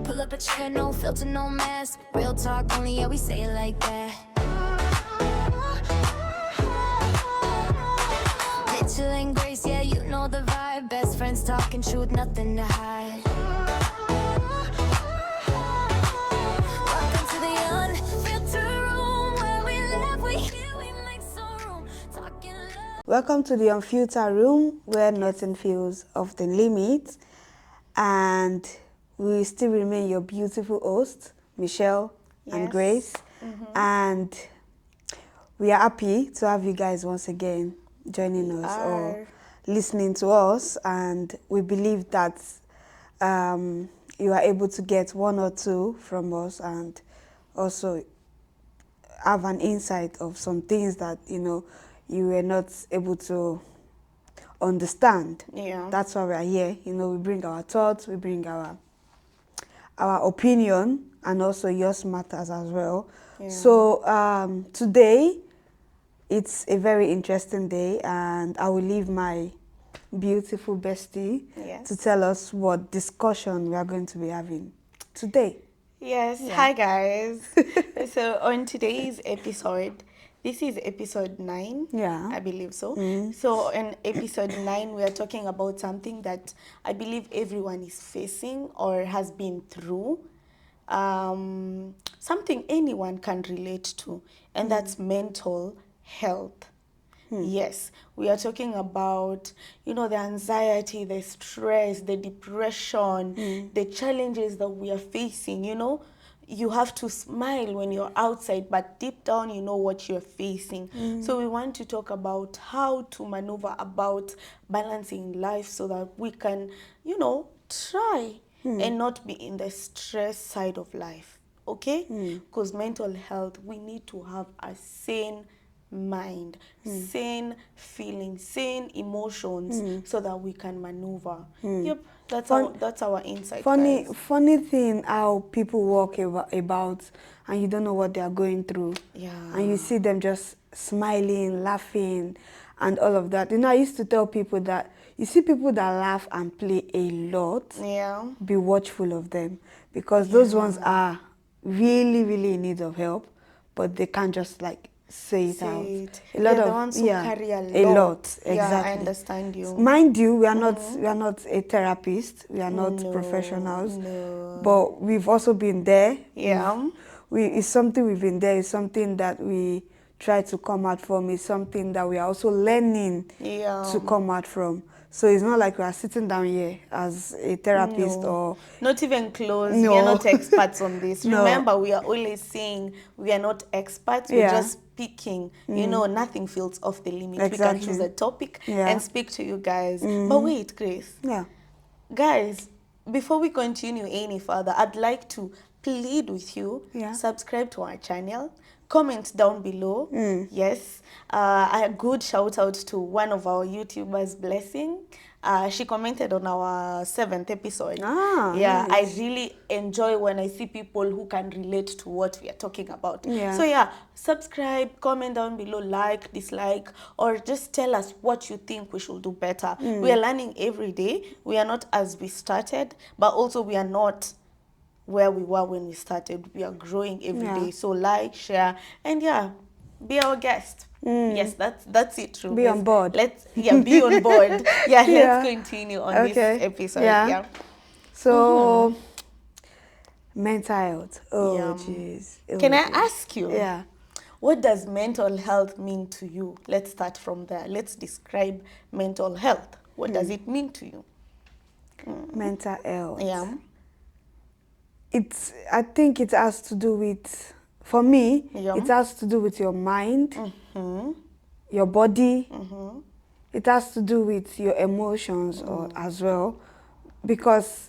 Pull up a chair, no filter, no mask. Real talk only, yeah, we say it like that. Mitchell and Grace, yeah, you know the vibe. Best friends talking truth, nothing to hide. Welcome to the Unfiltered Room, where we laugh, we hear, we make some room. Talking love. Welcome to the Unfiltered Room, where nothing feels off the limit. And we still remain your beautiful hosts, Michelle and Grace. And we are happy to have you guys once again joining us or listening to us. And we believe that you are able to get one or two from us and also have an insight of some things that, you were not able to understand. Yeah. That's why we are here. We bring our thoughts, we bring our opinion, and also yours matters as well. Yeah. So today, it's a very interesting day, and I will leave my beautiful bestie to tell us what discussion we are going to be having today. Yes. Hi, guys. So on today's episode, this is episode 9. Yeah. I believe so. So in episode 9, we are talking about something that I believe everyone is facing or has been through. Something anyone can relate to, and that's mental health. Yes, we are talking about, the anxiety, the stress, the depression, the challenges that we are facing. You have to smile when you're outside, but deep down, you know what you're facing. So we want to talk about how to maneuver about balancing life so that we can, try and not be in the stress side of life. Okay? Because mental health, we need to have a sane mind, sane feelings, sane emotions, so that we can maneuver. Yep, that's our insight. Funny thing how people walk about and you don't know what they are going through. Yeah. And you see them just smiling, laughing, and all of that. I used to tell people that you see people that laugh and play a lot. Yeah. Be watchful of them, because those ones are really, really in need of help, but they can't just say it out. A lot of the ones who carry a lot. Exactly. Yeah, I understand you. Mind you, we are not a therapist. We are not professionals. No. But we've also been there. Yeah. It's something we've been there. It's something that we try to come out from. It's something that we are also learning to come out from. So it's not like we are sitting down here as a therapist or... Not even close. No. We are not experts on this. No. Remember, we are always saying we are not experts. We're just speaking. Nothing feels off the limit. Exactly. We can choose a topic and speak to you guys. But wait, Grace. Yeah. Guys, before we continue any further, I'd like to plead with you. Yeah. Subscribe to our channel. Comment down below. Yes. A good shout out to one of our YouTubers, Blessing. She commented on our 7th episode. Nice. I really enjoy when I see people who can relate to what we are talking about. Yeah. So subscribe, comment down below, like, dislike, or just tell us what you think we should do better. We are learning every day. We are not as we started, but also we are not where we were when we started. We are growing every day. So like, share, and be our guest. Yes, that's it. True. Be on board. Be on board. Let's continue on this episode. Yeah. So mental health. Oh jeez. Can I ask you? Yeah. What does mental health mean to you? Let's start from there. Let's describe mental health. What does it mean to you? Mental health. Yeah. I think it has to do with, for me, Yeah. it has to do with your mind, your body. It has to do with your emotions as well, because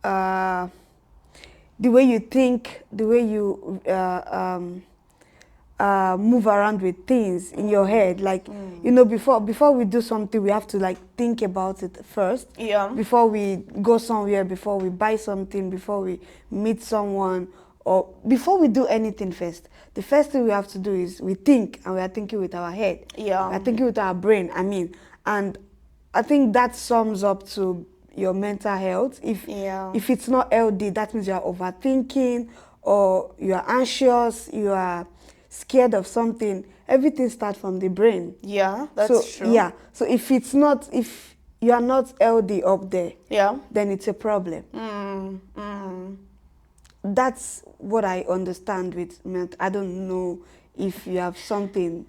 the way you think, the way you move around with things in your head, before we do something, we have to think about it first. Yeah. Before we go somewhere, before we buy something, before we meet someone, or before we do anything first, the first thing we have to do is we think, and we are thinking with our head. Yeah. We are thinking with our brain, and I think that sums up to your mental health. If Yeah. if it's not healthy, that means you are overthinking, or you are anxious, you are scared of something. Everything starts from the brain. Yeah, that's So true. yeah, so if you are not healthy up there, Yeah. then it's a problem. That's what I understand with mental. I don't know if you have something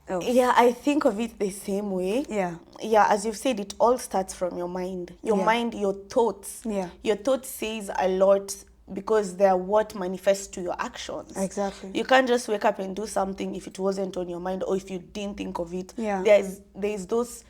else. Yeah, I think of it the same way. Yeah. Yeah, as you've said, it all starts from your mind. Your Yeah. mind, your thoughts. Yeah. Your thoughts says a lot because they're what manifests to your actions. Exactly. You can't just wake up and do something if it wasn't on your mind or if you didn't think of it. Yeah. There's those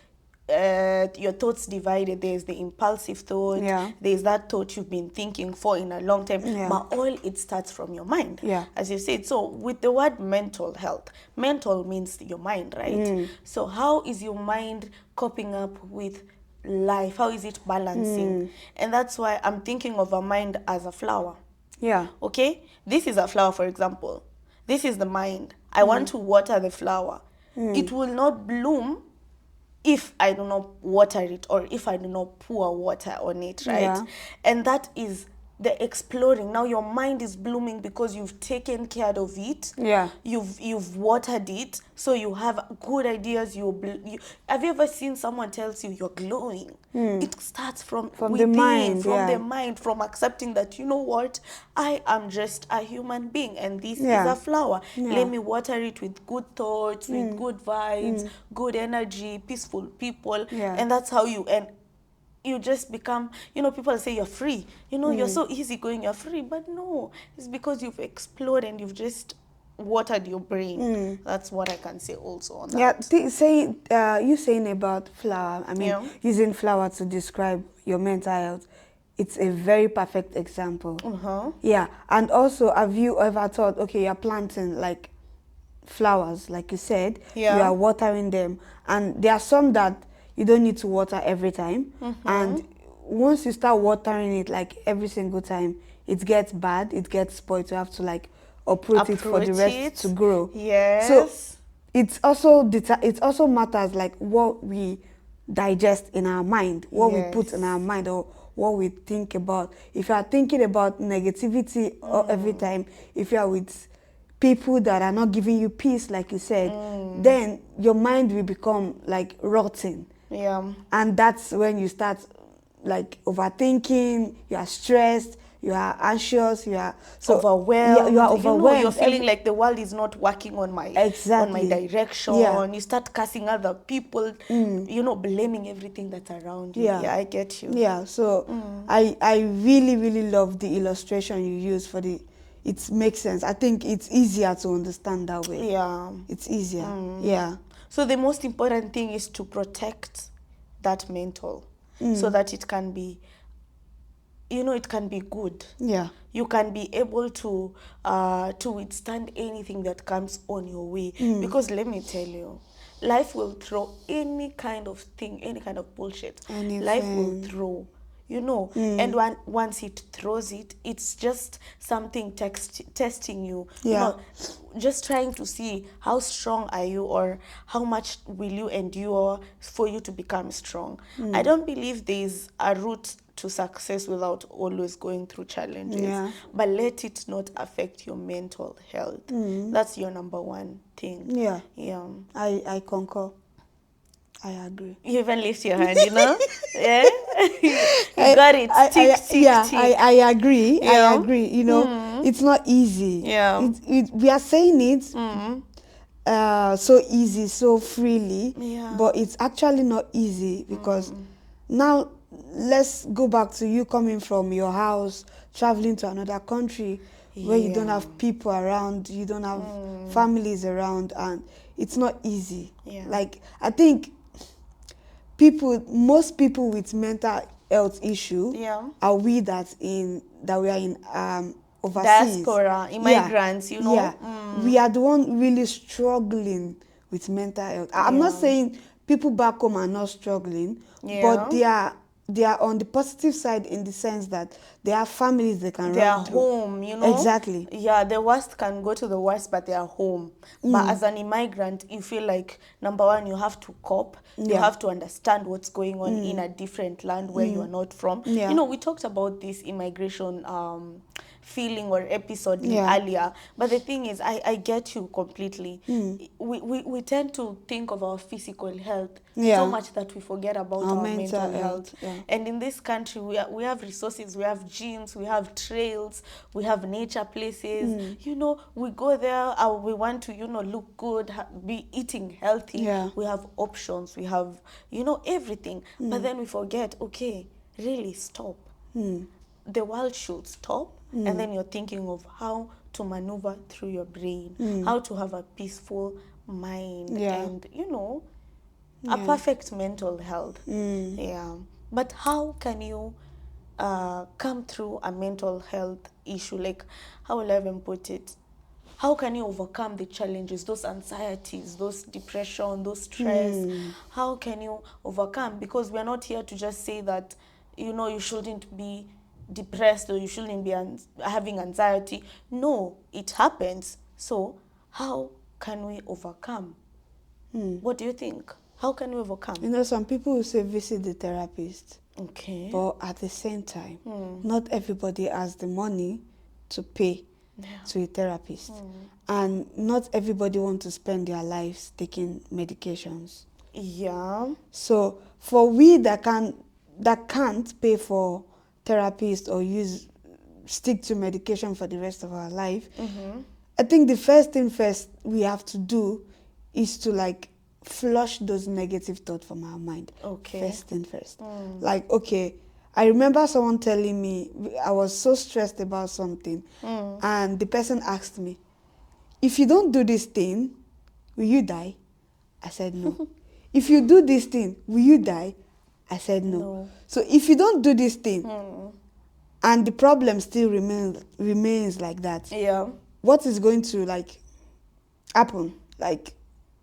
your thoughts divided. There's the impulsive thought. Yeah. There's that thought you've been thinking for in a long time. Yeah. But all it starts from your mind. Yeah. As you said. So with the word mental health, mental means your mind, right? So how is your mind coping up with life? How is it balancing? And that's why I'm thinking of a mind as a flower. Yeah. Okay? This is a flower, for example. This is the mind. I want to water the flower. It will not bloom if I do not water it or if I do not pour water on it, right? Yeah. And that is the exploring. Now your mind is blooming because you've taken care of it. Yeah. You've watered it, so you have good ideas. Have you ever seen someone tells you you're glowing? It starts from the within, mind, from yeah. the mind, from accepting that, you know what, I am just a human being and this Yeah. is a flower. Yeah. Let me water it with good thoughts, with good vibes, good energy, peaceful people. Yeah. And that's how you just become, people say you're free. You're so easygoing, you're free. But no, it's because you've explored and you've just watered your brain. That's what I can say also on that. Yeah, you saying about flower, I mean, Yeah. using flower to describe your mental health, it's a very perfect example. Yeah, and also, have you ever thought, okay, you're planting like flowers, like you said, Yeah. you are watering them, and there are some that you don't need to water every time, and once you start watering it like every single time, it gets bad, it gets spoiled. You have to like uproot it for the Uproot rest it. to grow. Yes. So it also matters like what we digest in our mind, what we put in our mind, or what we think about. If you are thinking about negativity all every time, if you are with people that are not giving you peace, like you said, then your mind will become like rotten. Yeah. And that's when you start like overthinking, you are stressed, you are anxious, you are Overwhelmed. Yeah, you are overwhelmed. You're feeling like the world is not working on my Exactly. direction. Yeah. You start cursing other people, blaming everything that's around you. Yeah, I get you. Yeah, so I really, really love the illustration you use for it makes sense. I think it's easier to understand that way. Yeah. It's easier. Yeah. So the most important thing is to protect that mental so that it can be, it can be good. Yeah. You can be able to withstand anything that comes on your way. Because let me tell you, life will throw any kind of thing, any kind of bullshit. Anything. Life will throw, and once it throws it, it's just something testing you. Yeah. Just trying to see how strong are you or how much will you endure for you to become strong. I don't believe there's a route to success without always going through challenges. Yeah. But let it not affect your mental health. That's your number one thing. Yeah. Yeah. I concur. I agree. You even lift your hand, Yeah? You got it. Tick, tick, tick. I agree. Yeah. I agree. It's not easy. Yeah. We are saying it so easy, so freely, Yeah. but it's actually not easy because now let's go back to you coming from your house, traveling to another country where you don't have people around, you don't have families around, and it's not easy. Yeah. Like, I think most people with mental health issue are we that we are in overseas. Diaspora, immigrants, Yeah. We are the one really struggling with mental health. I'm not saying people back home are not struggling, but they are on the positive side in the sense that they have families they can They are run through. home, you know. Exactly. Yeah, the worst can go to the worst, but they are home. But as an immigrant, you feel like, number one, you have to cope. You Yeah. have to understand what's going on in a different land where you are not from. Yeah. You know, we talked about this immigration feeling or episode Yeah. earlier. But the thing is, I get you completely. We tend to think of our physical health Yeah. so much that we forget about our mental health. health, yeah. And in this country, we have resources, we have gyms, we have trails, we have nature places. You know, we go there, we want to, you know, look good, be eating healthy. Yeah. We have options, we have, you know, everything. But then we forget, okay, really stop. The world should stop. And then you're thinking of how to maneuver through your brain, how to have a peaceful mind, Yeah. and, you know, a perfect mental health. Yeah. But how can you come through a mental health issue? Like, how will I even put it? How can you overcome the challenges, those anxieties, those depression, those stress? How can you overcome? Because we're not here to just say that, you know, you shouldn't be depressed or you shouldn't be having anxiety. No, it happens. So how can we overcome? What do you think? How can we overcome? You know, some people will say visit the therapist. Okay. But at the same time, not everybody has the money to pay to a therapist. And not everybody wants to spend their lives taking medications. Yeah. So for we that can't pay for therapist or stick to medication for the rest of our life, I think the first thing we have to do is to like flush those negative thoughts from our mind. Okay. First thing first. Like, okay, I remember someone telling me, I was so stressed about something, and the person asked me, if you don't do this thing, will you die? I said no. If you do this thing, will you die? I said no. No. So if you don't do this thing, and the problem still remains like that, Yeah. what is going to like happen? Like,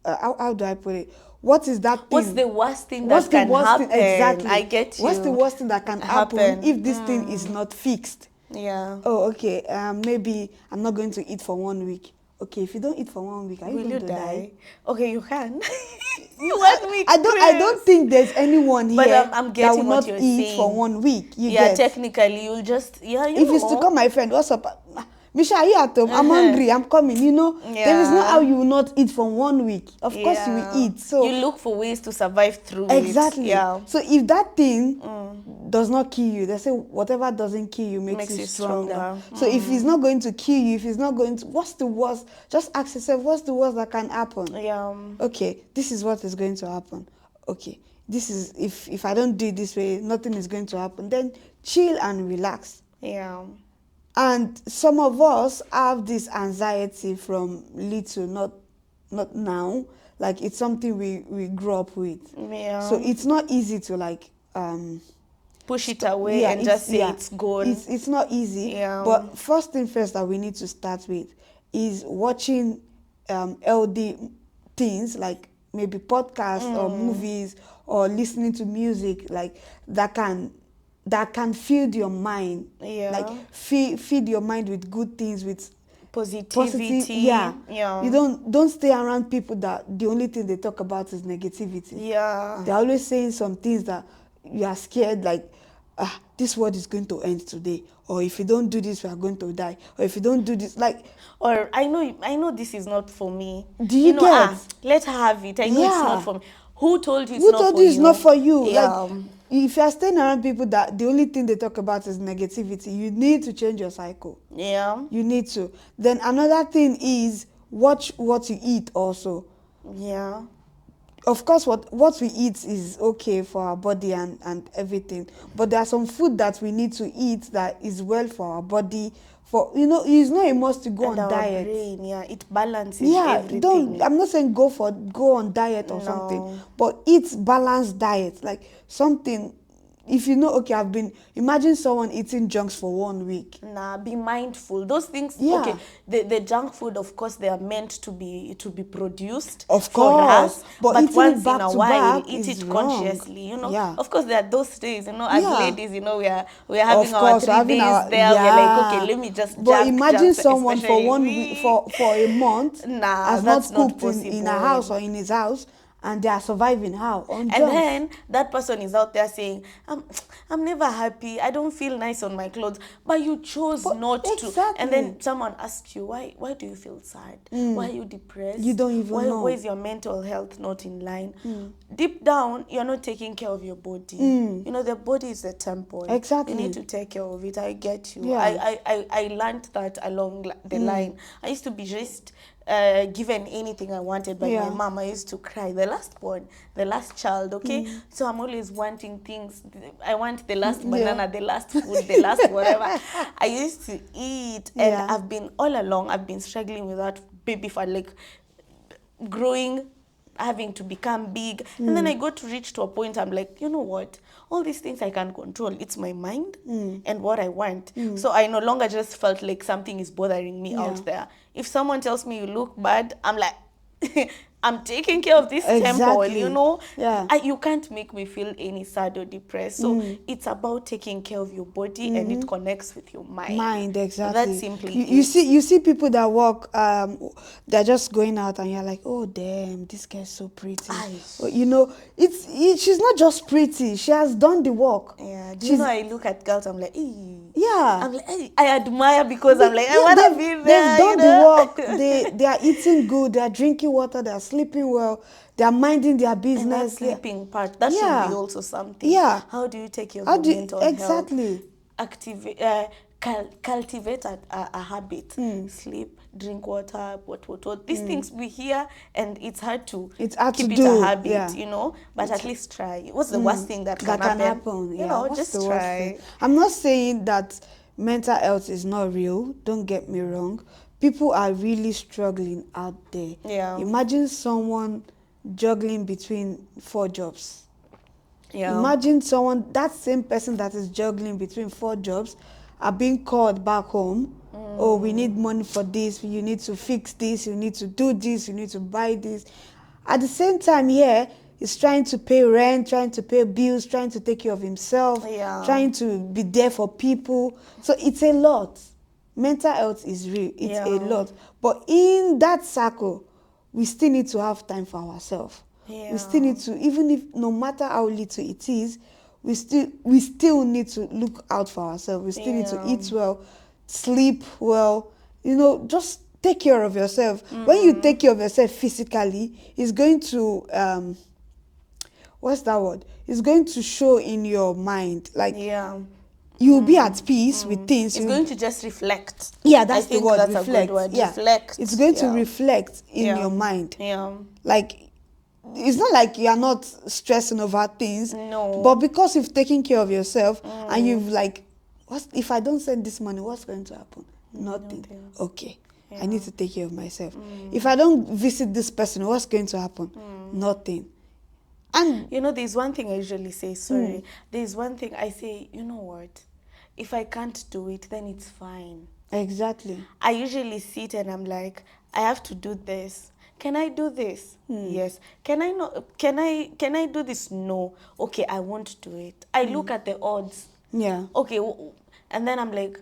how do I put it? What is that thing? What's the worst thing What's that the can worst happen? thing? Exactly. I get you. What's the worst thing that can happen if this thing is not fixed? Yeah. Oh, okay. Maybe I'm not going to eat for 1 week. Okay, if you don't eat for 1 week, are you Will going you to die? die? Okay, you can. 1 week. I don't think there's anyone here But I'm that getting will what not you're eat saying. for 1 week. You Yeah, get? technically, you'll just, yeah, you If know. it's to call my friend, what's up? Misha, are you at home? I'm hungry. I'm coming. You know, there is no Yeah. how you will not eat for 1 week. Of course, you will eat. So you look for ways to survive through exactly. it. Yeah. So if that thing does not kill you, they say whatever doesn't kill you makes you stronger. So if it's not going to kill you, if it's not going to, what's the worst? Just ask yourself, what's the worst that can happen? Yeah. Okay, this is what is going to happen. Okay, this is if I don't do it this way, nothing is going to happen. Then chill and relax. Yeah. And some of us have this anxiety from little, not now. Like it's something we grew up with. Yeah. So it's not easy to like push it away and just say it's gone. It's not easy. Yeah. But first thing first that we need to start with is watching healthy things like maybe podcasts or movies or listening to music like that can feed your mind. Yeah. Like feed your mind with good things, with Positivity. Yeah. Yeah. You don't stay around people that the only thing they talk about is negativity. Yeah. They're always saying some things that you are scared, like, this world is going to end today, or if you don't do this, we are going to die, or if you don't do this, like, or I know this is not for me. Do you know, get? Let her have it. I know it's not for me. Who told you it's who not told for you it's not for you? Yeah. Like, if you are staying around people that the only thing they talk about is negativity, you need to change your cycle. Yeah. You need to. Then another thing is watch what you eat also. Yeah. Of course, what we eat is okay for our body and everything, but there are some food that we need to eat that is well for our body. For it's not a must to go And on our diet. brain, yeah, it balances everything. I'm not saying go on diet or something, but eat balanced diet, like something if you know, okay, imagine someone eating junks for 1 week. Nah, be mindful. Those things, Yeah. okay, the junk food, of course, they are meant to be produced Of for course, us, but but eating it once in back a to while, back eat is it wrong. consciously, you know. Yeah. Of course, there are those days, you know, as Yeah. ladies, you know, we are having Of our course, 3 having days our, there. yeah. We're like, okay, let me just But imagine junk, someone for especially 1 week, we. for a month, Nah, has that's not not cooked in a possible. house or in his house, and they are surviving how? On And junks. then that person is out there saying, I'm never happy. I don't feel nice on my clothes. But you chose But not to. exactly. And then someone asks you, why do you feel sad? Why are you depressed? You don't even know. Why is your mental health not in line? Deep down, you're not taking care of your body. You know, the body is a temple. Exactly. You need to take care of it. I get you. Yeah. I learned that along the line. I used to be just given anything I wanted by my Yeah. mom. I used to cry. The last born, the last child, okay? So I'm always wanting things. I want the last banana, the last food, the last whatever. I used to eat, and Yeah. I've been all along, I've been struggling with that baby fat, like growing, having to become big. And then I got to reach to a point, I'm like, you know what? All these things I can control. It's my mind and what I want. So I no longer just felt like something is bothering me out there. If someone tells me you look bad, I'm like, I'm taking care of this temple, Exactly. you know. Yeah. You can't make me feel any sad or depressed. So it's about taking care of your body, and it connects with your mind. Exactly. That's simply you see people that walk, they're just going out, and you're like, oh damn, this girl's so pretty. Aye. Well, you know, she's not just pretty, she has done the work. Yeah. Do you know, I look at girls, I'm like, Yeah. I'm like, I admire, because I'm like, I want to be there. They've done you know? the work. They are eating good. They are drinking water. They are sleeping well. They are minding their And business. that sleeping part, that should be also something. Yeah. How do you take care of your mental exactly. health? Activate, cultivate a habit. Sleep, drink water, what. These things we hear, and it's hard to keep it do, a habit, yeah. you know. But at least try. What's the worst thing that can happen? You know, just try. I'm not saying that mental health is not real. Don't get me wrong. People are really struggling out there. Yeah. Imagine someone juggling between 4 jobs. Yeah. Imagine that same person that is juggling between 4 jobs are being called back home. Oh, we need money for this. You need to fix this. You need to do this. You need to buy this. At the same time, he's trying to pay rent, trying to pay bills, trying to take care of himself, trying to be there for people. So it's a lot. Mental health is real. It's a lot. But in that circle, we still need to have time for ourselves. We still need to, even if no matter how little it is, we still need to look out for ourselves. We still need to eat well, sleep well, you know, just take care of yourself. When you take care of yourself physically, it's going to what's that word? It's going to show in your mind. Like you'll be at peace with things. It's going to just reflect. Yeah, that's the word. That's reflect. A good word. Yeah. Reflect. It's going to reflect in your mind. Yeah. Like, it's not like you are not stressing over things. No. But because you've taken care of yourself and you've like, if I don't send this money, what's going to happen? Nothing. Okay. I need to take care of myself. If I don't visit this person, what's going to happen? Nothing. And you know, there's one thing I usually say, there's one thing I say, you know what? If I can't do it, then it's fine. Exactly. I usually sit and I'm like, I have to do this. Can I do this? Yes. Can I do this? No. Okay, I won't do it. I look at the odds. Yeah. Okay, and then I'm like,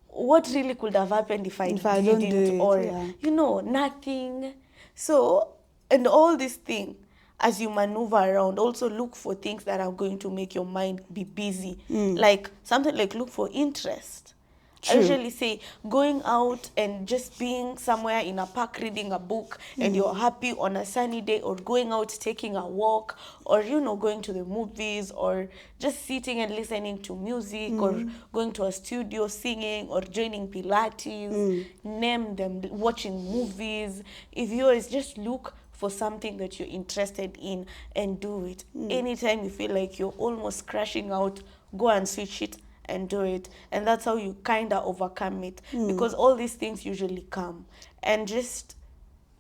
what really could have happened if I don't do it? Or, you know, nothing. So, and all this thing, as you maneuver around, also look for things that are going to make your mind be busy. Like something like look for interest. True. I usually say going out and just being somewhere in a park reading a book and you're happy on a sunny day, or going out taking a walk, or, you know, going to the movies, or just sitting and listening to music, or going to a studio singing, or joining Pilates, name them, watching movies. If yours, just look for something that you're interested in and do it. Anytime you feel like you're almost crashing out, go and switch it and do it. And that's how you kind of overcome it, because all these things usually come. And just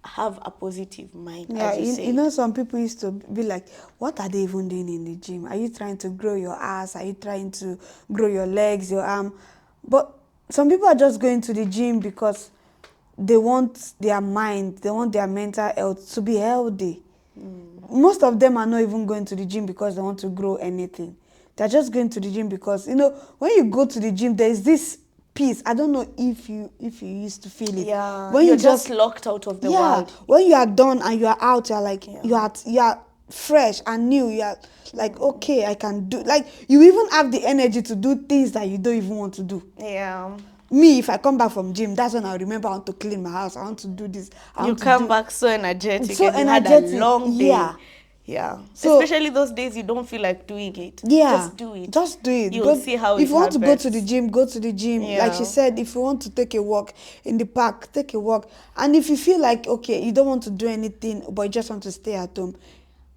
have a positive mind, Yeah, as you say. you know, some people used to be like, what are they even doing in the gym? Are you trying to grow your ass? Are you trying to grow your legs, your arm? But some people are just going to the gym because they want their mind, they want their mental health to be healthy. Most of them are not even going to the gym because they want to grow anything. They're just going to the gym because, you know, when you go to the gym, there's this peace. I don't know if you used to feel it. Yeah, When you're you just locked out of the world. when you are done and you are out, you're like, you are fresh and new. You are like, okay, I can do, like, you even have the energy to do things that you don't even want to do. Yeah. Me, if I come back from gym, that's when I remember I want to clean my house. I want to do this. I You want to come do back so energetic, so and you had a energetic. long day. Yeah. Yeah. So- Especially those days you don't feel like doing it. Yeah, Just do it. Just do it. You'll see how if it you want to go to happens. the gym, go to the gym. Like she Yeah. said, if you want to take a walk in the park, take a walk. And if you feel like, okay, you don't want to do anything, but you just want to stay at home,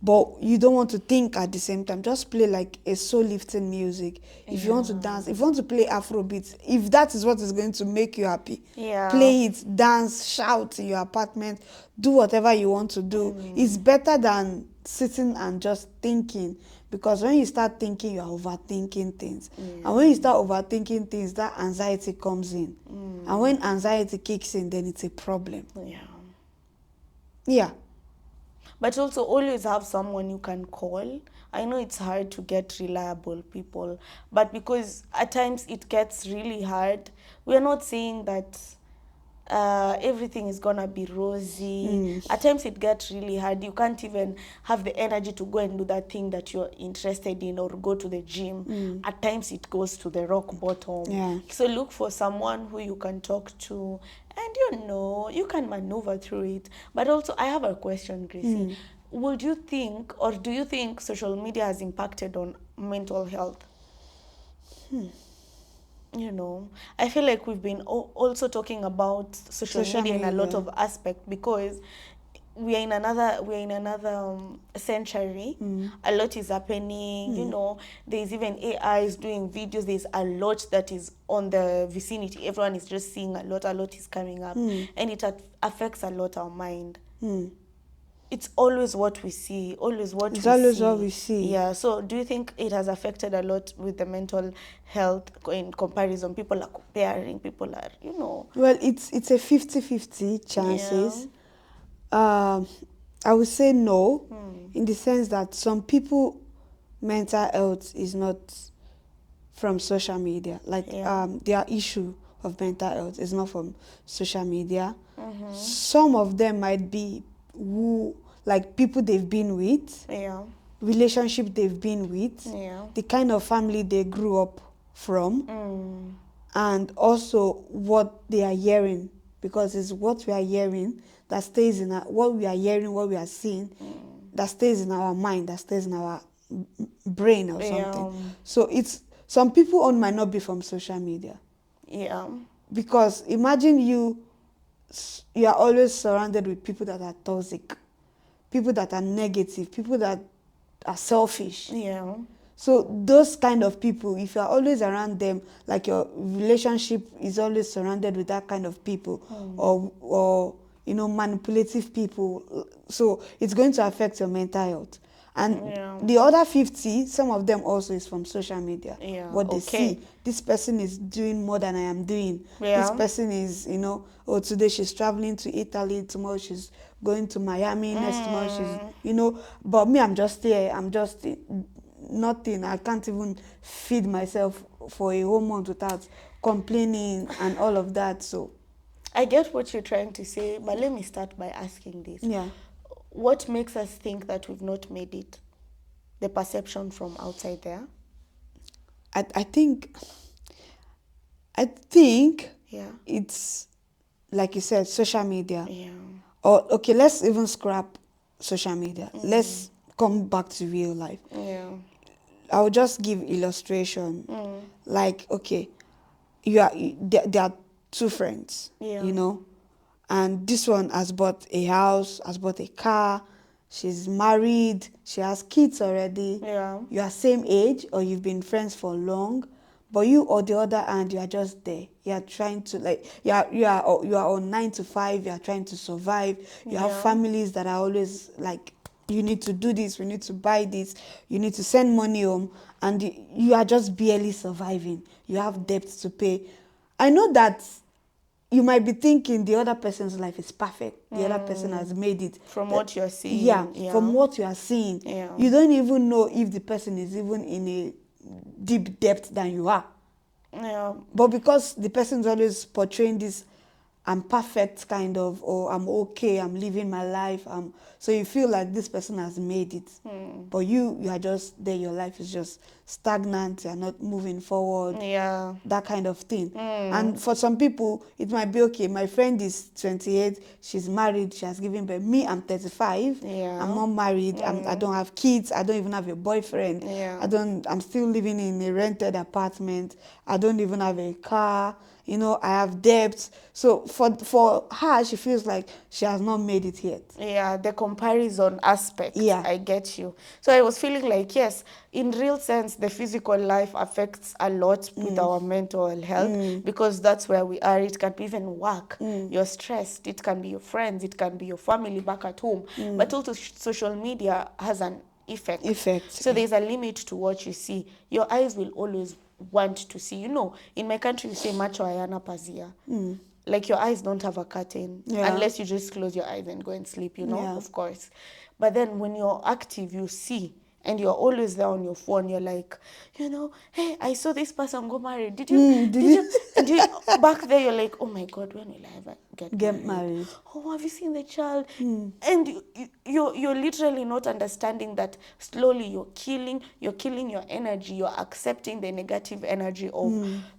but you don't want to think at the same time, just play like a soul lifting music. If you want to dance, if you want to play Afrobeat, if that is what is going to make you happy, Yeah. play it, dance, shout in your apartment, do whatever you want to do. It's better than sitting and just thinking, because when you start thinking, you are overthinking things. And when you start overthinking things, that anxiety comes in. And when anxiety kicks in, then it's a problem. Yeah. Yeah. But also always have someone you can call. I know it's hard to get reliable people, but because at times it gets really hard, we are not saying that everything is gonna be rosy. At times it gets really hard. You can't even have the energy to go and do that thing that you're interested in, or go to the gym. At times it goes to the rock bottom. Yeah. So look for someone who you can talk to, and you know, you can maneuver through it. But also, I have a question, Gracie. Would you think, or do you think social media has impacted on mental health? You know, I feel like we've been also talking about social media in a lot media. of aspects, because we are in another century. A lot is happening. You know, there's even AIs doing videos. There's a lot that is on the vicinity. Everyone is just seeing a lot is coming up, and it affects a lot our mind. It's always what we see, always what It's we always see. what we see. Yeah. So do you think it has affected a lot with the mental health in comparison? People are comparing, people are, you know. Well, it's a 50-50 chances. I would say no, in the sense that some people mental health is not from social media. Like their issue of mental health is not from social media. Some of them might be like people they've been with, Yeah. relationship they've been with, Yeah. the kind of family they grew up from, and also what they are hearing, because it's what we are hearing that stays in what we are hearing, what we are seeing, that stays in our mind, that stays in our brain or something. So it's, some people on might not be from social media, Yeah. because imagine you are always surrounded with people that are toxic, people that are negative, people that are selfish. Yeah. So those kind of people, if you're always around them, like your relationship is always surrounded with that kind of people, or you know, manipulative people, so it's going to affect your mental health. And the other 50, some of them also is from social media. Yeah, What they okay. see, this person is doing more than I am doing. Yeah. This person is, you know, oh, today she's traveling to Italy, tomorrow she's going to Miami, next tomorrow she's, you know, but me, I'm just here, I'm just nothing. I can't even feed myself for a whole month without complaining and all of that. So I get what you're trying to say, but let me start by asking this. yeah, What makes us think that we've not made it? The perception from outside there? I think Yeah. it's like you said, social media. Yeah. Or okay, let's even scrap social media. Let's come back to real life. Yeah. I'll just give illustration. Like, okay, there are two friends, Yeah. you know, and this one has bought a house, has bought a car, she's married, she has kids already. Yeah. You are same age, or you've been friends for long, But you, on the other hand, you are just there. You are trying to like you are on 9 to 5. You are trying to survive. You have families that are always like, you need to do this, we need to buy this, you need to send money home, and you are just barely surviving. You have debts to pay. I know that you might be thinking the other person's life is perfect. The other person has made it. From what you're seeing. Yeah, from what you are seeing. Yeah. You don't even know if the person is even in a deep depth than you are. Yeah. But because the person's always portraying this, I'm perfect kind of, or I'm okay, I'm living my life, so you feel like this person has made it. But you are just there, your life is just stagnant, you're not moving forward. Yeah. That kind of thing. And for some people, it might be okay. My friend is 28, she's married, she has given birth. Me, I'm 35. Yeah. I'm not married. I don't have kids. I don't even have a boyfriend. Yeah. I'm still living in a rented apartment. I don't even have a car. You know, I have debts. So for her, she feels like she has not made it yet. Yeah, the comparison aspect. Yeah. I get you. So I was feeling like, yes, in real sense, the physical life affects a lot with our mental health because that's where we are. It can be even work. You're stressed. It can be your friends. It can be your family back at home. But also social media has an effect. So there's a limit to what you see. Your eyes will always want to see. You know, in my country, you say macho ayana pazia. Like your eyes don't have a curtain unless you just close your eyes and go and sleep, you know, of course. But then when you're active, you see, and you're always there on your phone. You're like, you know, hey, I saw this person go married. Did you? Back there, you're like, oh my God, when will I ever get married? Oh, have you seen the child? And you're literally not understanding that slowly you're killing your energy. You're accepting the negative energy of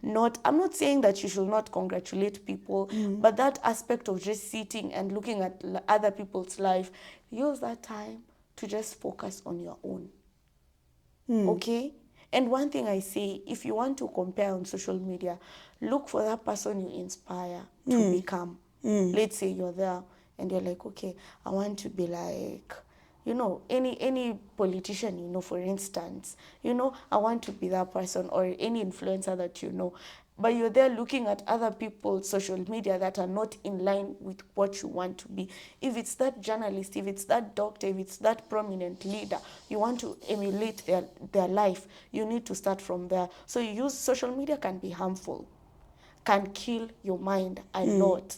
not. I'm not saying that you should not congratulate people, but that aspect of just sitting and looking at other people's life, use that time to just focus on your own. Okay? And one thing I say, if you want to compare on social media, look for that person you inspire to become. Let's say you're there and you're like, okay, I want to be like, you know, any politician, you know, for instance, you know, I want to be that person, or any influencer that you know. But you're there looking at other people's social media that are not in line with what you want to be. If it's that journalist, if it's that doctor, if it's that prominent leader, you want to emulate their life, you need to start from there. So you use social media can be harmful, can kill your mind a lot.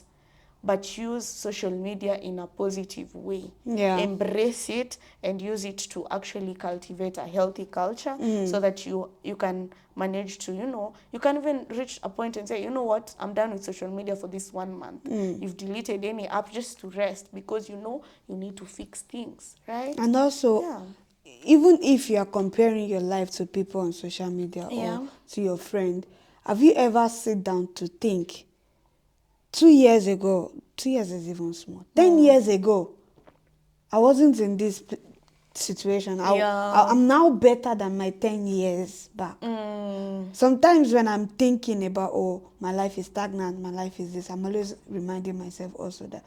But use social media in a positive way. Yeah. Embrace it and use it to actually cultivate a healthy culture so that you can manage to, you know, you can even reach a point and say, you know what, I'm done with social media for this 1 month. You've deleted any app just to rest because you know you need to fix things, right? And also, even if you are comparing your life to people on social media or to your friend, have you ever sit down to think, 2 years ago, 2 years is even small, 10 years ago, I wasn't in this situation. I'm now better than my 10 years back. Sometimes when I'm thinking about, oh, my life is stagnant, my life is this, I'm always reminding myself also that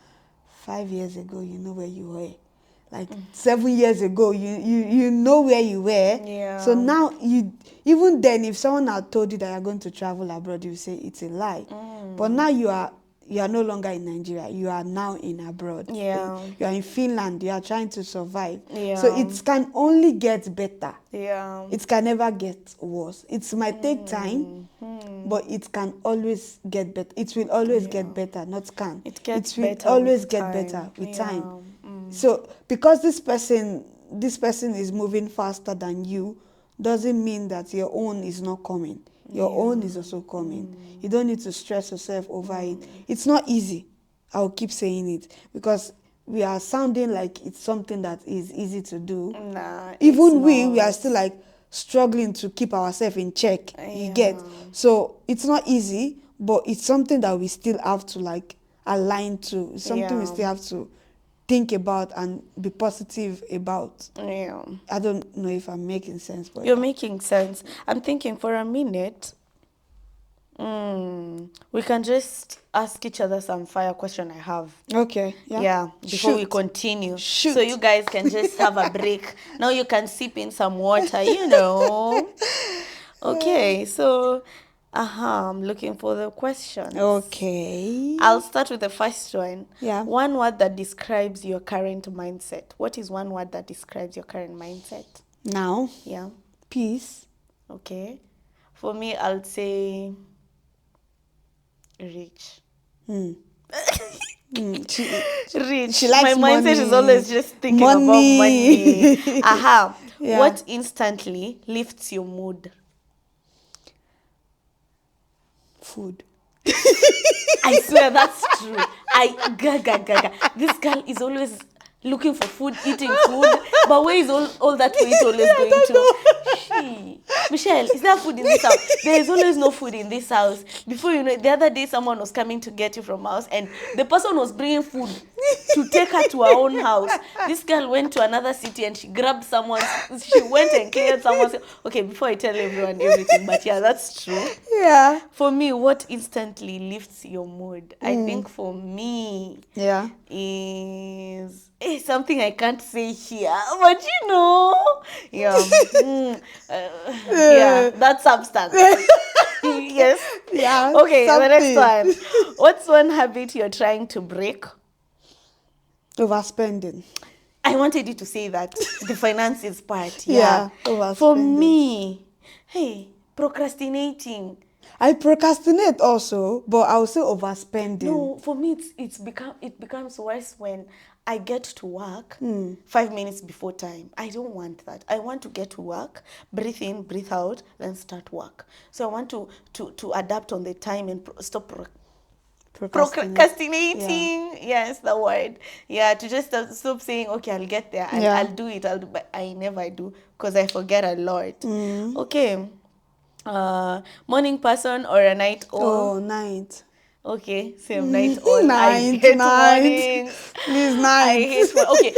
5 years ago, you know where you were. Like 7 years ago, you know where you were. Yeah. So now, even then, if someone had told you that you're going to travel abroad, you say it's a lie. But now you are no longer in Nigeria. You are now in abroad. Yeah. You are in Finland. You are trying to survive. Yeah. So it can only get better. Yeah. It can never get worse. It might take time, but it can always get better. It will always get better, not can. It gets will better always with get time. better with Yeah. time. So because this person is moving faster than you, doesn't mean that your own is not coming. Your own is also coming. You don't need to stress yourself over it. It's not easy. I'll keep saying it because we are sounding like it's something that is easy to do. Nah, Even we are still like struggling to keep ourselves in check. You get? So it's not easy, but it's something that we still have to like align to. It's something we still have to think about and be positive about. Yeah. I don't know if I'm making sense, but You're making sense. I'm thinking for a minute, we can just ask each other some fire question I have. okay. Yeah, before we Shoot. continue. Shoot. So you guys can just have a break. Now you can sip in some water, you know. Okay, so I'm looking for the questions. Okay. I'll start with the first one. Yeah. One word that describes your current mindset. What is one word that describes your current mindset? Now, Yeah. peace. Okay. For me, I'll say rich. Rich. She likes My mindset is money. always just thinking about money. Aha. Yeah. What instantly lifts your mood? Food. I swear that's true. Gaga. This girl is always looking for food, eating food. But where is all that weight always going to? She. Michelle, is there food in this house? There is always no food in this house. Before you know it, the other day someone was coming to get you from house and the person was bringing food to take her to her own house. This girl went to another city and she grabbed someone. She went and cleared someone's. Okay, before I tell everyone everything, but yeah, that's true. Yeah. For me, what instantly lifts your mood? I think for me Yeah. is something I can't say here, but yeah, yeah, that's substance. Yes. Yeah. Okay, the next something. one. What's one habit you're trying to break? Overspending. I wanted you to say that the finances part. Yeah, Yeah. overspending. For me, hey, procrastinating. I procrastinate also, but I will say overspending. No, for me it becomes worse when I get to work 5 minutes before time. I don't want that. I want to get to work, breathe in, breathe out, then start work. So I want to adapt on the time and stop procrastinating. Yes, the word. Yeah, to just stop saying, okay, I'll get there. I'll do it. But I never do because I forget a lot. Okay. Morning person or a night owl? Oh, night. Okay, same night owl. I Night, hate night. mornings. Please, I night. hate okay.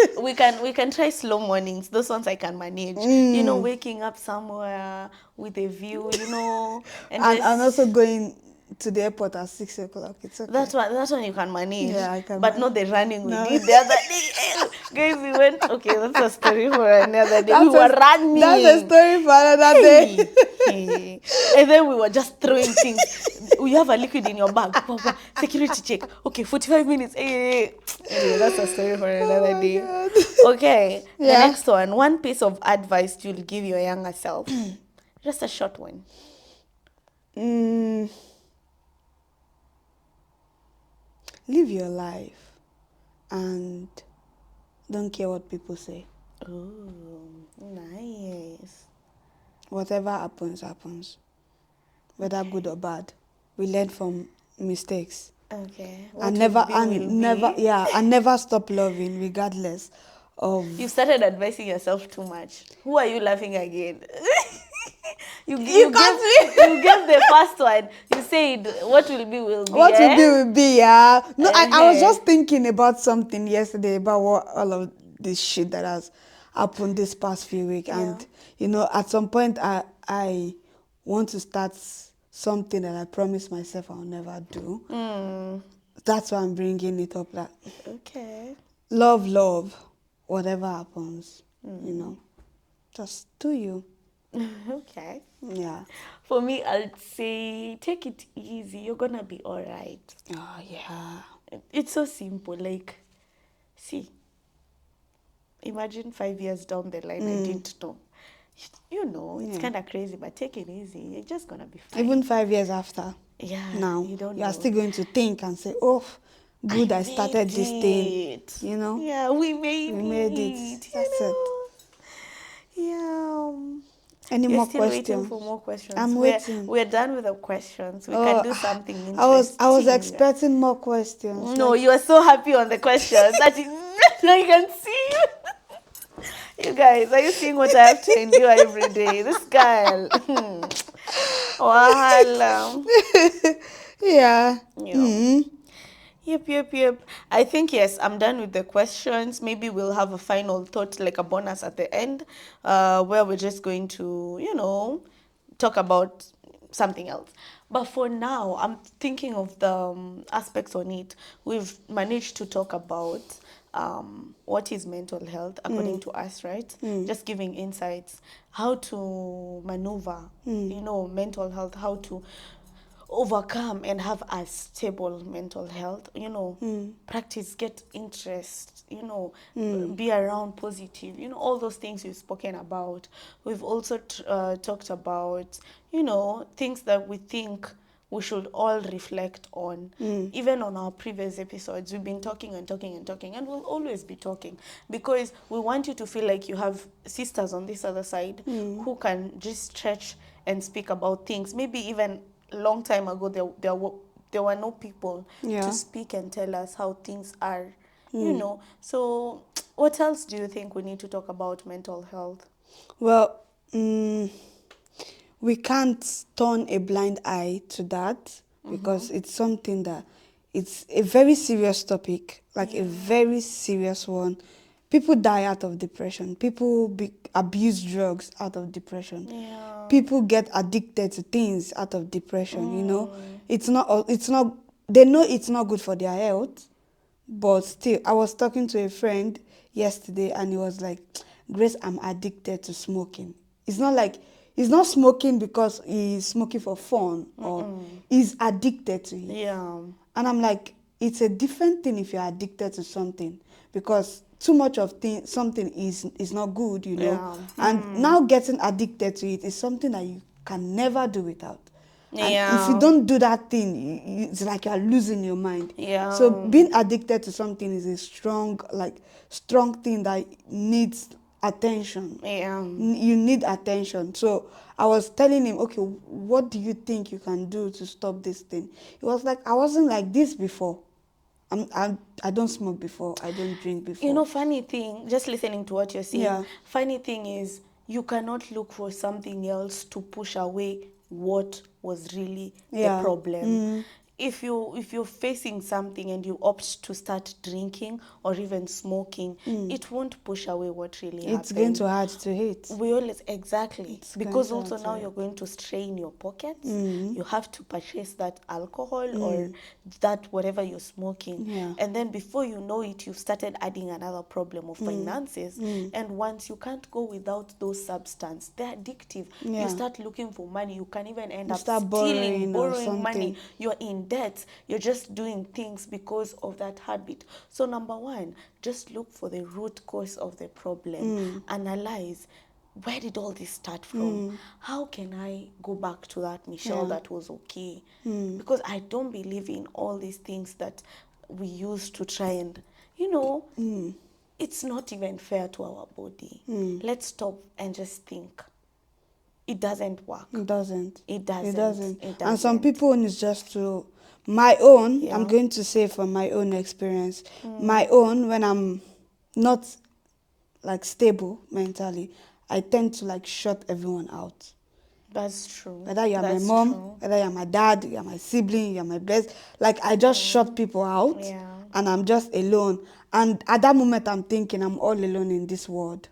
We can try slow mornings. Those ones I can manage. Waking up somewhere with a view. And And just also going to the airport at 6 o'clock. It's okay. That one you can manage. Yeah, I can But manage. not the running we No. did the other day. Guys, we went. Okay, that's a story for another day. We were running. That's a story for another day. Hey. And then we were just throwing things. You have a liquid in your bag. Security check. Okay, 45 minutes. Hey. Anyway, that's a story for another day. God. Okay, the Yeah. next one. One piece of advice you'll give your younger self. Just a short one. Live your life and don't care what people say. Oh, nice. Whatever happens, happens. Whether good or bad. We learn from mistakes. Okay. And What will be. never stop loving regardless of You started advising yourself too much. Who are you laughing again? you You gave the first one. You said what will be will be. what will be, yeah. No, I was Eh-heh. just thinking about something yesterday about what all of this shit that has happened this past few weeks. And at some point I want to start something that I promised myself I'll never do. That's why I'm bringing it up. That Okay. love, whatever happens, just do you. Okay. Yeah. For me, I'd say take it easy. You're gonna be all right. Oh, yeah. It's so simple. Like, see, imagine 5 years down the line, I didn't know. It's kind of crazy, but take it easy. You're just gonna be fine. Even 5 years after, Yeah. now, You don't you are know. still going to think and say, oh, good, I started this thing. Yeah, we made it. That's it. Yeah. Any You're more still waiting questions? for more questions. I'm waiting. We're done with the questions. We Oh, can do something interesting. I was expecting more questions. No, you are so happy on the questions. Now you can see. You guys, are you seeing what I have to endure every day? This girl. Wahala. Yeah. Yeah. Yep. I think, yes, I'm done with the questions. Maybe we'll have a final thought, like a bonus at the end, where we're just going to, talk about something else. But for now, I'm thinking of the aspects on it. We've managed to talk about what is mental health according to us, right? Just giving insights, how to maneuver, mental health, how to overcome and have a stable mental health, practice, get interest, be around positive, all those things you've spoken about. We've also talked about, things that we think we should all reflect on. Even on our previous episodes, we've been talking and talking and talking, and we'll always be talking because we want you to feel like you have sisters on this other side who can just stretch and speak about things. Maybe even a long time ago, there were no people to speak and tell us how things are, So, what else do you think we need to talk about mental health? Well, we can't turn a blind eye to that because it's something that it's a very serious topic, like a very serious one. People die out of depression. People abuse drugs out of depression. Yeah. People get addicted to things out of depression. It's not. They know it's not good for their health, but still, I was talking to a friend yesterday and he was like, Grace, I'm addicted to smoking. It's not like, he's not smoking because he's smoking for fun or he's addicted to it. Yeah. And I'm like, it's a different thing if you're addicted to something because too much of something is not good, Yeah. And now getting addicted to it is something that you can never do without. And if you Yeah. don't do that thing, it's like you're losing your mind. Yeah. So being addicted to something is a strong thing that needs attention. Yeah. You need attention. So I was telling him, okay, what do you think you can do to stop this thing? He was like, I wasn't like this before. I don't smoke before. I don't drink before. Funny thing, just listening to what you're saying, Yeah. funny thing is you cannot look for something else to push away what was really the problem. If you're facing something and you opt to start drinking or even smoking, it won't push away what really happened. It's going to hard to hate. We always, exactly. It's Because going also to now hurt. you're going to strain your pockets. You have to purchase that alcohol or that whatever you're smoking. Yeah. And then before you know it, you've started adding another problem of finances. And once you can't go without those substances, they're addictive. Yeah. You start looking for money. You can even end up start stealing, borrowing money. something. You're in debt. You're just doing things because of that habit. So number one, just look for the root cause of the problem. Analyze, where did all this start from? How can I go back to that Michelle that was okay? Because I don't believe in all these things that we use to try and, it's not even fair to our body. Let's stop and just think. It doesn't work. It doesn't. It doesn't. It doesn't. It And some doesn't. people is just to my own. Yeah. I'm going to say from my own experience. My own, when I'm not like stable mentally, I tend to like shut everyone out. That's true. Whether you're my That's mom, true. whether you're my dad, you're my sibling, you're my best. Like I just shut people out, Yeah. and I'm just alone. And at that moment, I'm thinking I'm all alone in this world,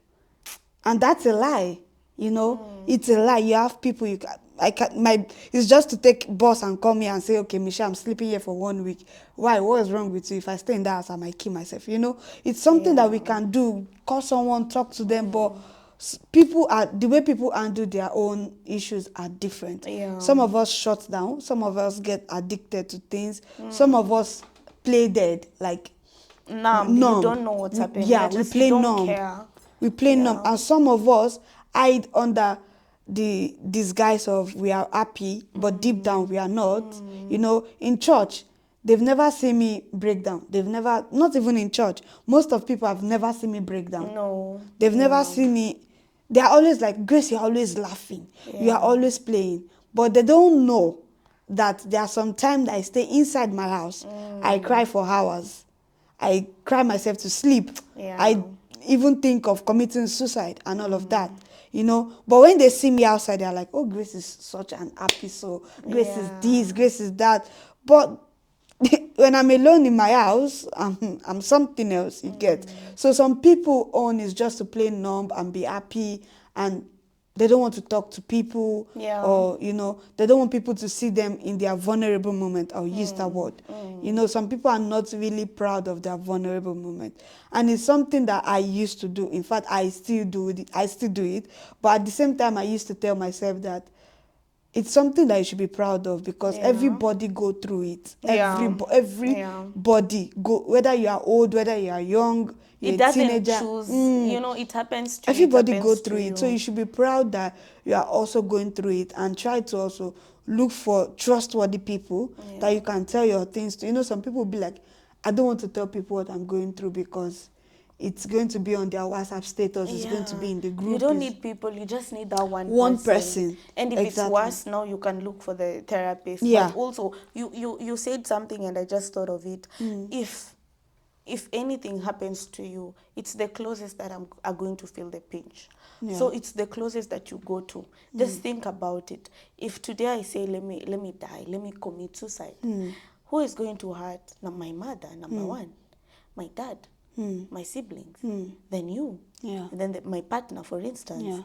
and that's a lie. It's a lie. You have people it's just to take bus and come here and say, okay, Michelle, I'm sleeping here for 1 week. Why? What is wrong with you? If I stay in that house, I might kill myself. It's something that we can do. Call someone, talk to them, but the way people handle their own issues are different. Yeah. Some of us shut down. Some of us get addicted to things. Some of us play dead, like Numb. numb. You don't know what's happening. Yeah, You just we play don't numb. care. We play Yeah. numb, and some of us hide under the disguise of we are happy, but deep down we are not. In church, they've never seen me break down. Not even in church. Most of people have never seen me break down. No. They've never seen me. They are always like, Grace, you're always laughing. You are always playing. But they don't know that there are some times that I stay inside my house. I cry for hours. I cry myself to sleep. Yeah. I even think of committing suicide and all of that. But when they see me outside, they're like, oh, Grace is such an happy soul. Grace is this, Grace is that. But when I'm alone in my house, I'm something else, you get. So some people own is just to play numb and be happy, and they don't want to talk to people, Yeah. or they don't want people to see them in their vulnerable moment. I'll use that word. Some people are not really proud of their vulnerable moment, and it's something that I used to do. In fact, I still do it, but at the same time I used to tell myself that it's something that you should be proud of, because everybody go through it. Everybody go, whether you are old, whether you are young, you're It a doesn't teenager. choose, it happens to Everybody you. It go happens through to it, you. so you should be proud that you are also going through it, and try to also look for trustworthy people that you can tell your things to. Some people will be like, I don't want to tell people what I'm going through because it's going to be on their WhatsApp status, it's going to be in the group. You don't need people, you just need that one person. And if it's worse, now you can look for the therapist. Yeah. But also, you said something and I just thought of it. If anything happens to you, it's the closest that are going to feel the pinch. Yeah. So it's the closest that you go to. Just think about it. If today I say, let me die, let me commit suicide, who is going to hurt? Now, my mother, number one, my dad, my siblings, then you, and then my partner, for instance. Yeah.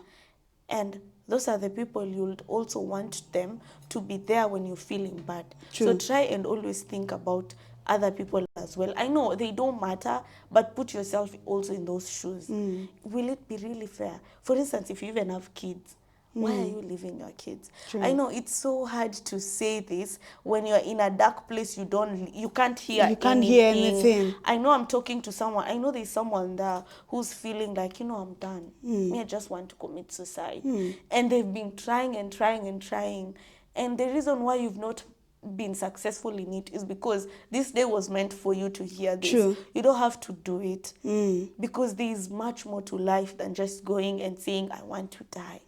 And those are the people you'll also want them to be there when you're feeling bad. True. So try and always think about other people as well. I know they don't matter, but put yourself also in those shoes. Will it be really fair? For instance, if you even have kids, why are you leaving your kids? True. I know it's so hard to say this when you're in a dark place. You can't hear anything. I know I'm talking to someone. I know there's someone there who's feeling like, I'm done. Me, I just want to commit suicide. And they've been trying and trying and trying. And the reason why you've not been successful in it is because this day was meant for you to hear this. True. You don't have to do it, because there is much more to life than just going and saying, I want to die.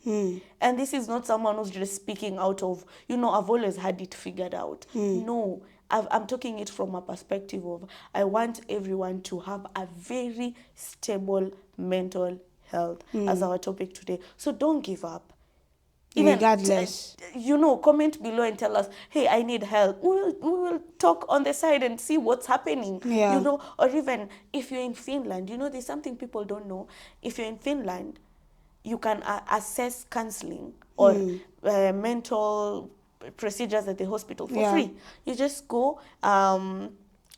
And this is not someone who's just speaking out of, I've always had it figured out. No, I'm talking it from a perspective of, I want everyone to have a very stable mental health as our topic today. So don't give up. Regardless. Comment below and tell us, hey, I need help. We will talk on the side and see what's happening. Yeah. Or even if you're in Finland, there's something people don't know. If you're in Finland, you can assess counseling or mental procedures at the hospital for free. You just go,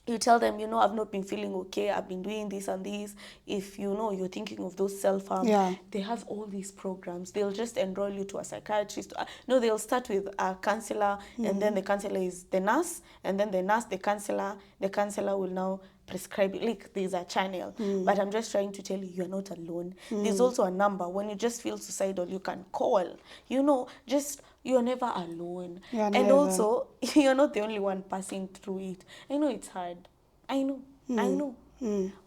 you tell them, I've not been feeling okay, I've been doing this and this. If you're thinking of those self-harm, they have all these programs. They'll just enroll you to a psychiatrist. No, they'll start with a counselor, and then the counselor is the nurse, and then the nurse, the counselor will now prescribe it. Like, there's a channel. But I'm just trying to tell you, you're not alone. There's also a number. When you just feel suicidal, you can call. You're never alone. And also, you're not the only one passing through it. I know it's hard. I know.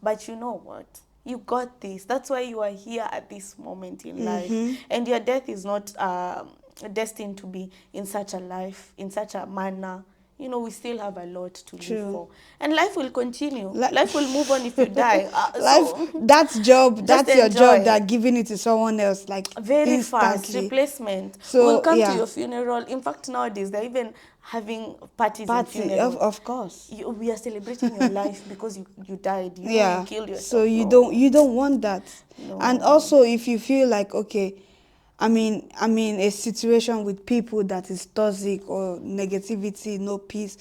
But you know what? You got this. That's why you are here at this moment in life. And your death is not destined to be in such a life, in such a manner. We still have a lot to live for. And life will continue. Life will move on if you die. That's your enjoy. job, that giving it to someone else, like, very instantly. fast replacement. So, we'll come to your funeral. In fact, nowadays, they're even having parties and funerals. Of course. We are celebrating your life because you died. You killed yourself. So you don't want that. No. And also, if you feel like, okay, I'm in a situation with people that is toxic or negativity, no peace,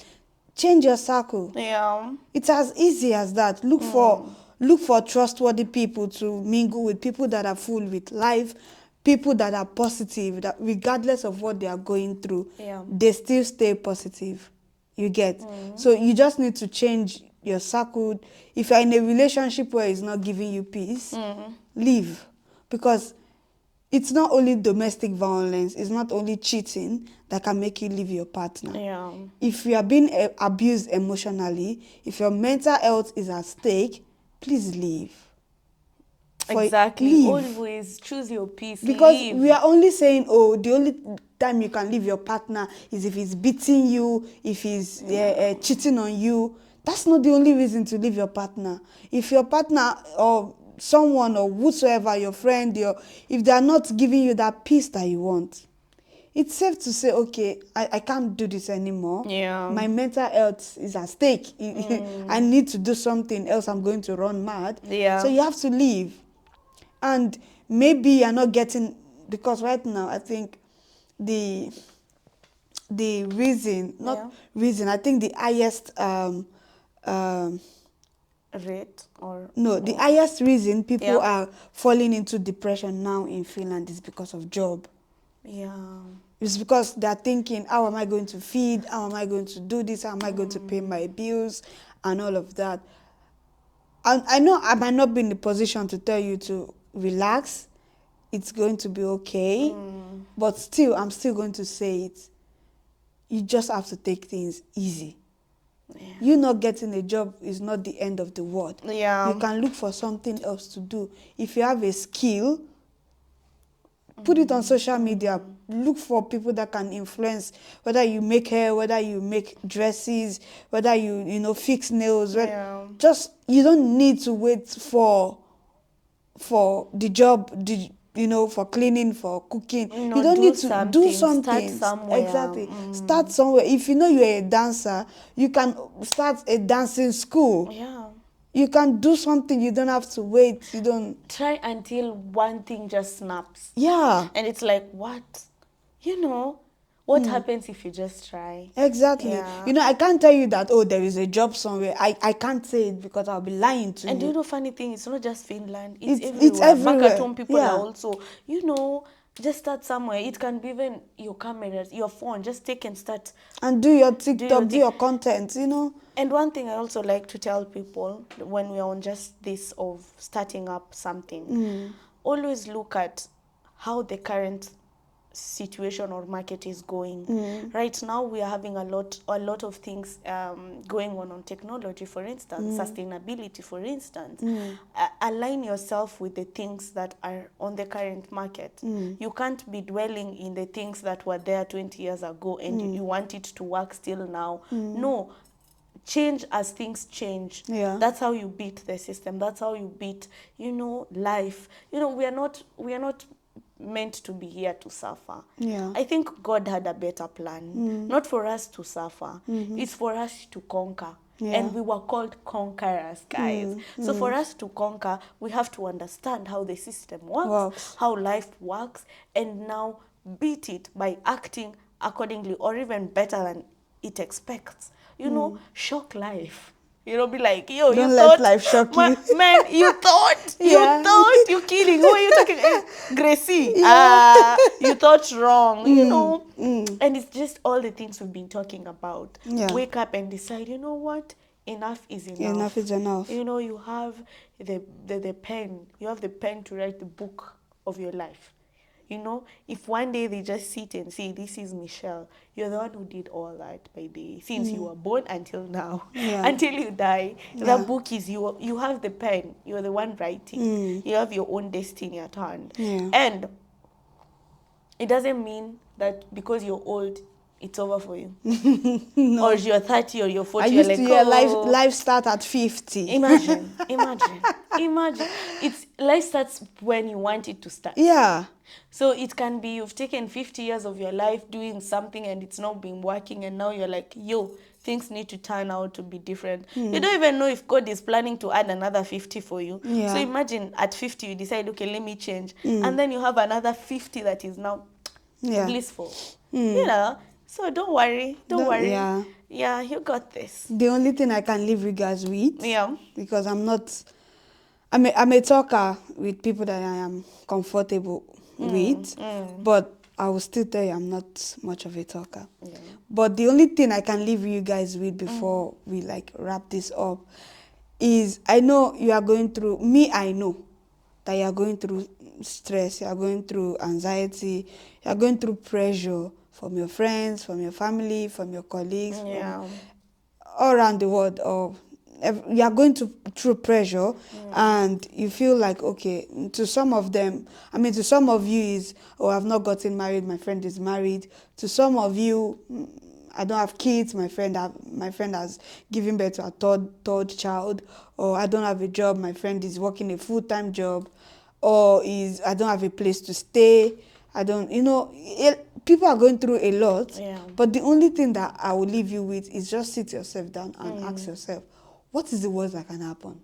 change your circle. Yeah. It's as easy as that. Look for trustworthy people to mingle with, people that are full with life, people that are positive, that regardless of what they are going through, they still stay positive. You get? So you just need to change your circle. If you're in a relationship where it's not giving you peace, leave. Because it's not only domestic violence, it's not only cheating that can make you leave your partner. Yeah. If you are being abused emotionally, if your mental health is at stake, please leave. Exactly. Leave. Always choose your peace. Because leave. we are only saying, the only time you can leave your partner is if he's beating you, if he's cheating on you. That's not the only reason to leave your partner. If your partner or someone or whosoever, your friend, if they are not giving you that peace that you want, it's safe to say, okay, I can't do this anymore. Yeah. My mental health is at stake. I need to do something else. I'm going to run mad. Yeah. So you have to leave. And maybe you're not getting because right now I think the reason, not Yeah. reason, I think the highest Rate or the highest reason people Yeah. are falling into depression now in Finland is because of job. yeah. It's because they're thinking, how am I going to feed? How am I going to do this? How am I going to pay my bills? And all of that. And I know I might not be in the position to tell you to relax. It's going to be okay. But still, I'm still going to say it. You just have to take things easy. Yeah. You not getting a job is not the end of the world. Yeah. You can look for something else to do. If you have a skill, put it on social media. Look for people that can influence, whether you make hair, whether you make dresses, whether you fix nails. Yeah. Just, you don't need to wait for the job, for cleaning, for cooking. No, You don't do need to do something. Start something. somewhere. Exactly. Start somewhere. If you know you're a dancer, you can start a dancing school. Yeah. You can do something. You don't have to wait. You don't. Try until one thing just snaps. Yeah. And it's like, what? What happens if you just try? Exactly. Yeah. I can't tell you that, there is a job somewhere. I can't say it because I'll be lying to And you. funny thing, it's not just Finland. It's everywhere. Makaton people Yeah. are also, just start somewhere. It can be even your cameras, your phone. Just take and start. And do your TikTok, do thing. your content, And one thing I also like to tell people when we are on just this of starting up something, always look at how the current situation or market is going. Right now we are having a lot of things going on technology, for instance, sustainability, for instance. Align yourself with the things that are on the current market. You can't be dwelling in the things that were there 20 years ago and you want it to work still now. No, change as things change. Yeah. That's how you beat the system. That's how you beat life. We are not meant to be here to suffer. Yeah. I think God had a better plan, not for us to suffer. It's for us to conquer. Yeah. And we were called conquerors, guys. So for us to conquer, we have to understand how the system works, how life works, and now beat it by acting accordingly or even better than it expects. Shock life. Be like, yo, Don't you let thought, life shock you. man, you thought, Yeah. you're kidding. Who are you talking? Gracie, you thought wrong, And it's just all the things we've been talking about. Yeah. Wake up and decide, you know what? Enough is enough. Enough is enough. You have the pen. You have the pen to write the book of your life. If one day they just sit and say, this is Michelle, you're the one who did all that by day, since you were born until now, Yeah. until you die. Yeah. That book is you. You have the pen. You're the one writing. You have your own destiny at hand. Yeah. And it doesn't mean that because you're old, it's over for you. No. Or you're 30 or you're 40. I you're used like, to hear oh. life start at 50. Imagine. Life starts when you want it to start. Yeah. So it can be you've taken 50 years of your life doing something and it's not been working, and now you're like, yo, things need to turn out to be different. You don't even know if God is planning to add another 50 for you. Yeah. So imagine at 50 you decide, okay, let me change. And then you have another 50 that is now blissful. So don't worry. Yeah. Yeah, you got this. The only thing I can leave you guys with, Yeah. because I'm a talker with people that I am comfortable with, but I will still tell you I'm not much of a talker. Yeah. But the only thing I can leave you guys with before we wrap this up is, I know you are going through, I know that you are going through stress, you are going through anxiety, you are going through pressure from your friends, from your family, from your colleagues, Yeah. from all around the world, or you are going through pressure, and you feel like, okay, to some of you is, I've not gotten married, my friend is married. To some of you, I don't have kids, my friend has given birth to a third child. Or I don't have a job, my friend is working a full-time job. Or I don't have a place to stay. People are going through a lot. Yeah. But the only thing that I will leave you with is just sit yourself down and ask yourself, what is the worst that can happen?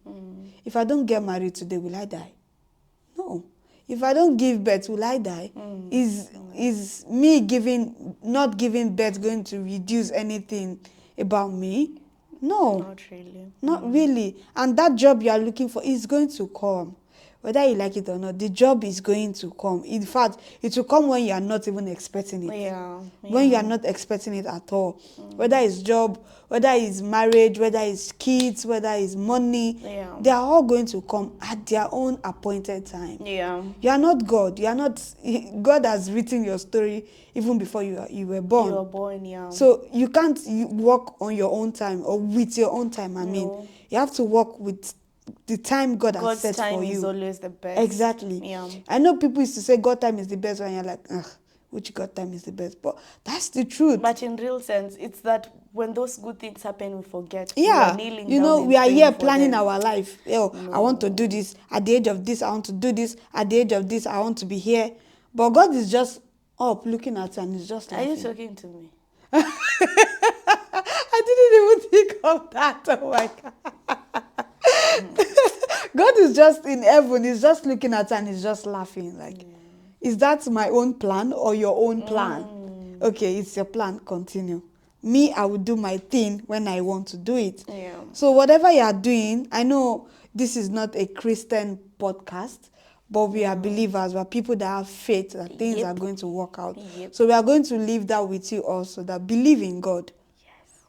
If I don't get married today, will I die? No. if I don't give birth, will I die? Is me not giving birth going to reduce anything about me? No. Not really. Not really. And that job you are looking for is going to come. Whether you like it or not, the job is going to come. In fact, it will come when you are not even expecting it. Yeah. When you are not expecting it at all. Whether it's job, whether it's marriage, whether it's kids, whether it's money, Yeah. they are all going to come at their own appointed time. Yeah. You are not God. You are not. God has written your story even before you were born. You were born, yeah. So you can't work on your own time or with your own time. I mean, you have to work with the time God has set time for you. is always the best. Exactly. Yeah. I know people used to say God time is the best, when you're like, ugh, which God time is the best? But that's the truth. But in real sense, it's that when those good things happen, we forget. Yeah, We are kneeling you down know, and we are praying here for planning them. our life. I want to do this. At the age of this, I want to do this. At the age of this, I want to be here. But God is just up looking at you and he's just Are laughing. you talking to me? I didn't even think of that. Oh my God. God is just in heaven. He's just looking at her and he's just laughing. Like, is that my own plan or your own plan? Okay, it's your plan. Continue. Me, I will do my thing when I want to do it. Yeah. So whatever you are doing, I know this is not a Christian podcast, but we are believers. We are people that have faith that things are going to work out. So we are going to leave that with you also, that believe in God.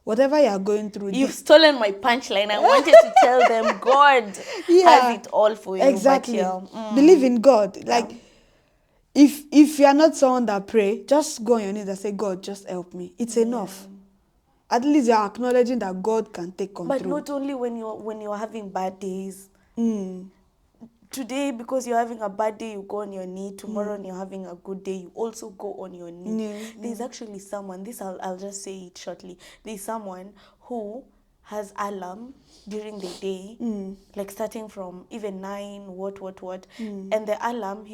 Whatever you are going through. You've stolen my punchline. I wanted to tell them God has it all for you. Exactly. But Believe in God. Like, if you are not someone that pray, just go on your knees and say, God, just help me. It's enough. At least you are acknowledging that God can take control. But not only when you're having bad days. Today, because you're having a bad day, you go on your knee. Tomorrow, when you're having a good day, you also go on your knee. There's actually someone, I'll just say it shortly. There's someone who has alarm during the day, like starting from even 9, and the alarm,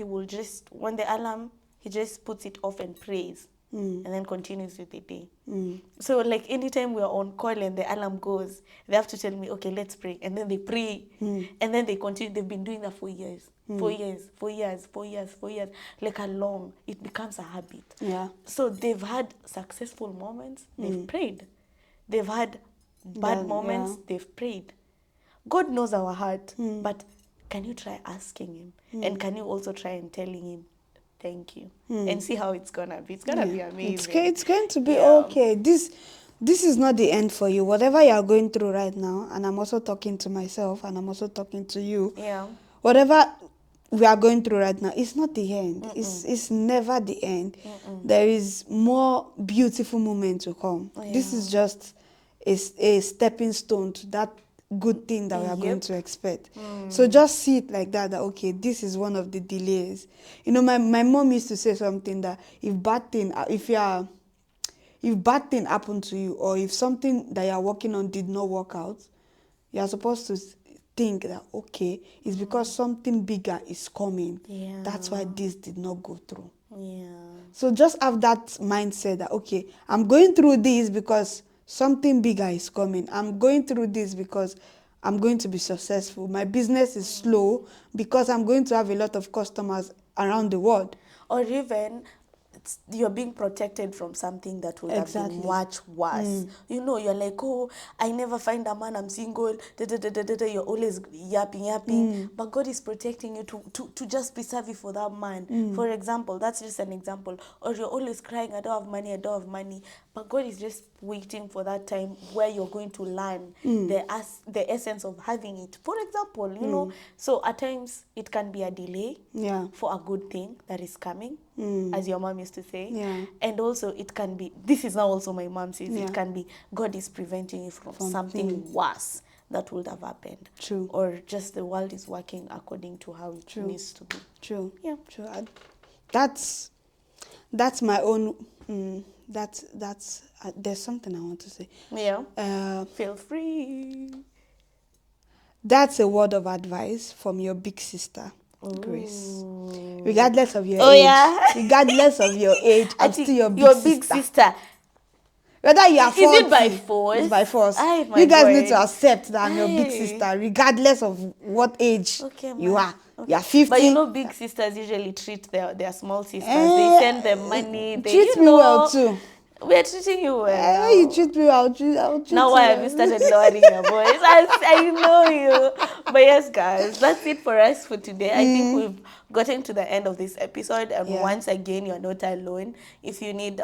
he just puts it off and prays. And then continues with the day. So like anytime we're on call and the alarm goes, they have to tell me, okay, let's pray. And then they pray. And then they continue. They've been doing that for years. 4 years. Like it becomes a habit. Yeah. So they've had successful moments, they've prayed. They've had bad moments, they've prayed. God knows our heart, but can you try asking him? And can you also try and telling him, thank you, and see how it's gonna be. It's gonna be amazing. It's going to be okay. This is not the end for you. Whatever you are going through right now, and I'm also talking to myself, and I'm also talking to you. Yeah. Whatever we are going through right now, it's not the end. It's never the end. There is more beautiful moment to come. This is just a stepping stone to that good thing that we are going to expect. So just see it like that, okay, this is one of the delays. You know, my mom used to say something that if bad thing happened to you, or if something that you are working on did not work out, you are supposed to think that, okay, it's because something bigger is coming. That's why this did not go through. So just have that mindset that, okay, I'm going through this because something bigger is coming. I'm going through this because I'm going to be successful. My business is slow because I'm going to have a lot of customers around the world. Or even you're being protected from something that would have been much worse. You know, you're like, oh, I never find a man, I'm single, you're always yapping. But God is protecting you to just be savvy for that man. For example, that's just an example. Or you're always crying, I don't have money. But God is just waiting for that time where you're going to learn the essence of having it. For example, you know, so at times it can be a delay for a good thing that is coming, as your mom used to say. And also it can be, this is now also my mom says, it can be God is preventing you from something worse that would have happened. True. Or just the world is working according to how it needs to be. True. Yeah. True. That's my own... That's there's something I want to say. Yeah. Feel free. That's a word of advice from your big sister, Grace. Regardless of your age. Regardless of your age, I'm still your big sister. Whether you are 40, is it by force? It's by force. Ay, You guys God. need to accept that I'm your big sister, regardless of what age you are. you're 50. But you know, big sisters usually treat their small sisters. They send them money. They, treat me well too. We're treating you well. When you treat me, I'll treat Now you why well. have you started lowering your voice? I know you. But yes, guys, that's it for us for today. I think we've gotten to the end of this episode. And once again, you're not alone. If you need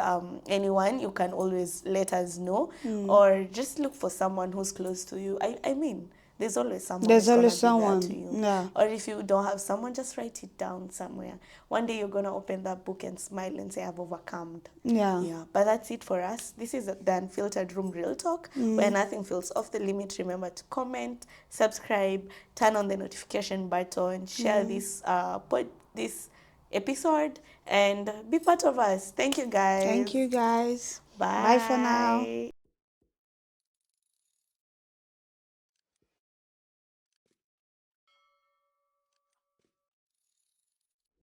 anyone, you can always let us know. Or just look for someone who's close to you. I mean, there's always someone There's who's gonna always be there someone. to you. Yeah. Or if you don't have someone, just write it down somewhere. One day you're gonna open that book and smile and say, I've overcome. Yeah. But that's it for us. This is the Unfiltered Room Real Talk, where nothing feels off the limit. Remember to comment, subscribe, turn on the notification button, share this this episode, and be part of us. Thank you, guys. Thank you, guys. Bye. Bye for now.